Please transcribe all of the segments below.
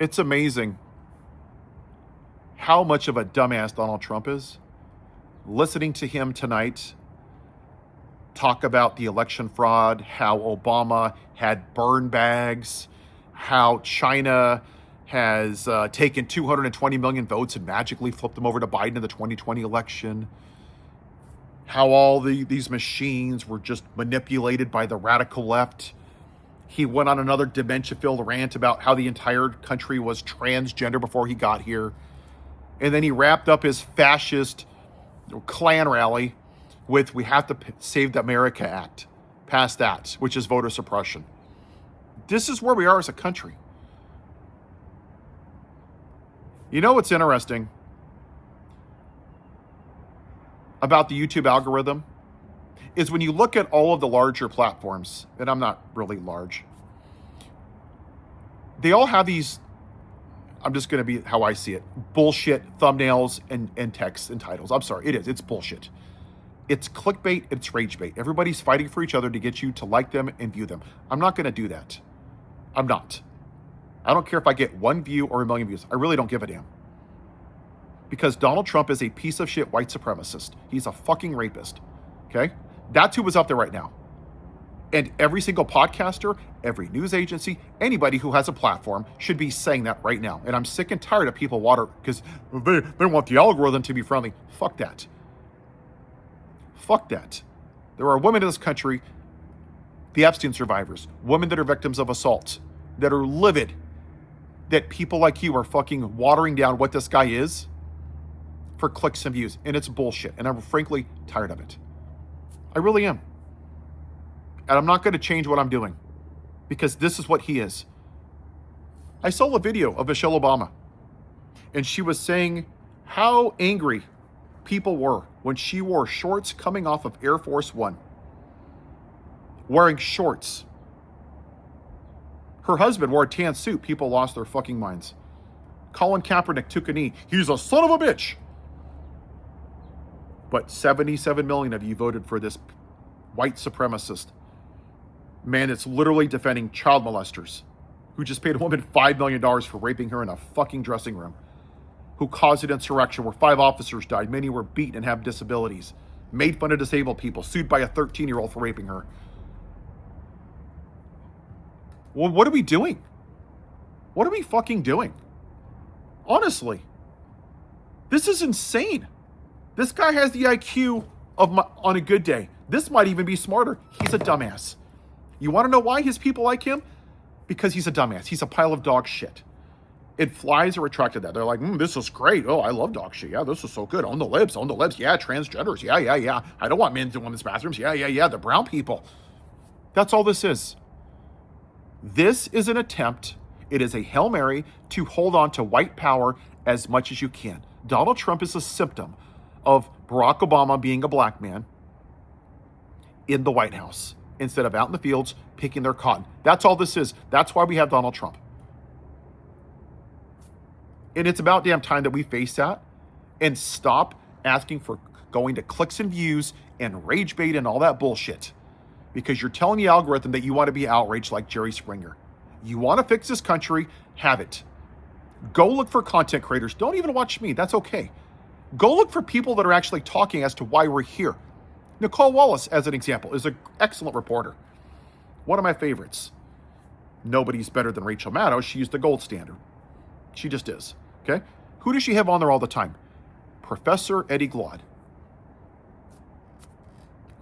It's amazing how much of a dumbass Donald Trump is. Listening to him tonight talk about the election fraud, how Obama had burn bags, how China has taken 220 million votes and magically flipped them over to Biden in the 2020 election, how all these machines were just manipulated by the radical left. He went on another dementia-filled rant about how the entire country was transgender before he got here. And then he wrapped up his fascist Klan rally with, we have to Save the America Act, pass that, which is voter suppression. This is where we are as a country. You know what's interesting about the YouTube algorithm is when you look at all of the larger platforms, and I'm not really large, they all have these, I'm just going to be how I see it, bullshit thumbnails and text and titles. I'm sorry, it's bullshit. It's clickbait, it's rage bait. Everybody's fighting for each other to get you to like them and view them. I'm not going to do that. I'm not. I don't care if I get 1 view or 1 million views. I really don't give a damn. Because Donald Trump is a piece of shit white supremacist. He's a fucking rapist. Okay? That's who is up there right now. And every single podcaster, every news agency, anybody who has a platform should be saying that right now. And I'm sick and tired of people because they want the algorithm to be friendly. Fuck that. Fuck that. There are women in this country, the Epstein survivors, women that are victims of assault, that are livid, that people like you are fucking watering down what this guy is for clicks and views. And it's bullshit. And I'm frankly tired of it. I really am. And I'm not going to change what I'm doing because this is what he is. I saw a video of Michelle Obama, and she was saying how angry people were when she wore shorts coming off of Air Force One. Wearing shorts. Her husband wore a tan suit. People lost their fucking minds. Colin Kaepernick took a knee. He's a son of a bitch. But 77 million of you voted for this white supremacist man that's literally defending child molesters, who just paid a woman $5 million for raping her in a fucking dressing room, who caused an insurrection where 5 officers died, many were beaten and have disabilities, made fun of disabled people, sued by a 13-year-old for raping her. Well, what are we doing? What are we fucking doing? Honestly, this is insane. This guy has the IQ on a good day. This might even be smarter. He's a dumbass. You want to know why his people like him? Because he's a dumbass. He's a pile of dog shit. And flies are attracted to that. They're like, this is great. Oh, I love dog shit. Yeah, this is so good. On the libs. Yeah, transgenders. Yeah. I don't want men's and women's bathrooms. Yeah. The brown people. That's all this is. This is an attempt. It is a Hail Mary to hold on to white power as much as you can. Donald Trump is a symptom of Barack Obama being a black man in the White House instead of out in the fields picking their cotton. That's all this is. That's why we have Donald Trump. And it's about damn time that we face that and stop asking for going to clicks and views and rage bait and all that bullshit. Because you're telling the algorithm that you want to be outraged like Jerry Springer. You want to fix this country, have it. Go look for content creators. Don't even watch me. That's okay. Go look for people that are actually talking as to why we're here. Nicole Wallace, as an example, is an excellent reporter. One of my favorites. Nobody's better than Rachel Maddow. She's the gold standard. She just is. Okay? Who does she have on there all the time? Professor Eddie Glaude.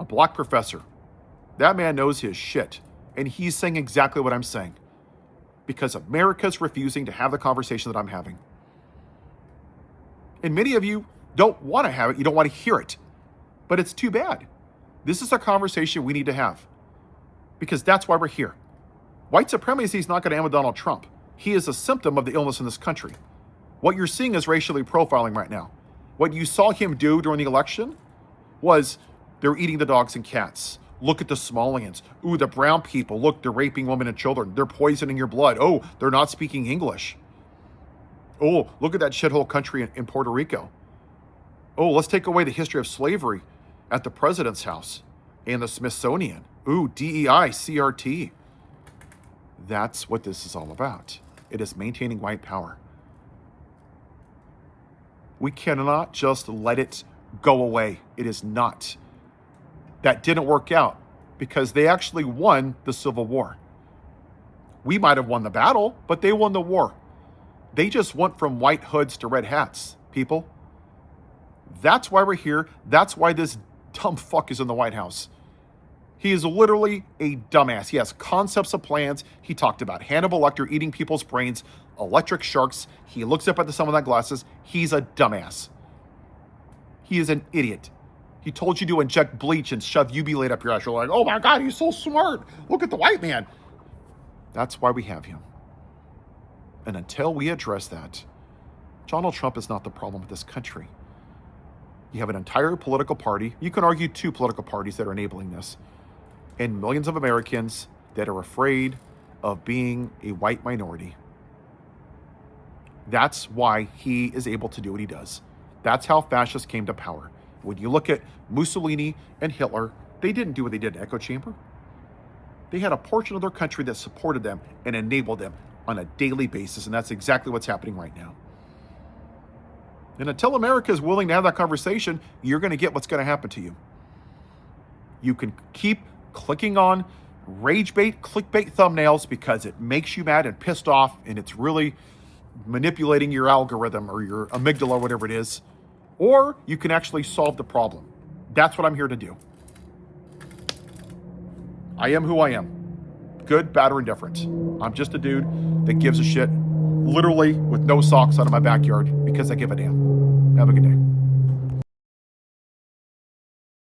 A black professor. That man knows his shit. And he's saying exactly what I'm saying. Because America's refusing to have the conversation that I'm having. And many of you don't want to have it. You don't want to hear it. But it's too bad. This is a conversation we need to have. Because that's why we're here. White supremacy is not going to end with Donald Trump. He is a symptom of the illness in this country. What you're seeing is racially profiling right now. What you saw him do during the election was they're eating the dogs and cats. Look at the Somalians. Ooh, the brown people. Look, they're raping women and children. They're poisoning your blood. Oh, they're not speaking English. Oh, look at that shithole country in Puerto Rico. Oh, let's take away the history of slavery at the president's house and the Smithsonian. Ooh, DEI, CRT. That's what this is all about. It is maintaining white power. We cannot just let it go away. It is not. That didn't work out because they actually won the Civil War. We might have won the battle, but they won the war. They just went from white hoods to red hats, people. That's why we're here. That's why this dumb fuck is in the White House. He is literally a dumbass. He has concepts of plans. He talked about Hannibal Lecter eating people's brains, electric sharks. He looks up at the sun without glasses. He's a dumbass. He is an idiot. He told you to inject bleach and shove UV light up your ass. You're like, oh my God, he's so smart. Look at the white man. That's why we have him. And until we address that, Donald Trump is not the problem with this country. You have an entire political party. You can argue 2 political parties that are enabling this. And millions of Americans that are afraid of being a white minority. That's why he is able to do what he does. That's how fascists came to power. When you look at Mussolini and Hitler, they didn't do what they did in echo chamber. They had a portion of their country that supported them and enabled them on a daily basis, and that's exactly what's happening right now. And until America is willing to have that conversation, you're going to get what's going to happen to you. You can keep clicking on rage bait, clickbait thumbnails because it makes you mad and pissed off, and it's really manipulating your algorithm or your amygdala, or whatever it is. Or you can actually solve the problem. That's what I'm here to do. I am who I am. Good, bad, or indifferent. I'm just a dude that gives a shit, literally with no socks out of my backyard because I give a damn. Have a good day.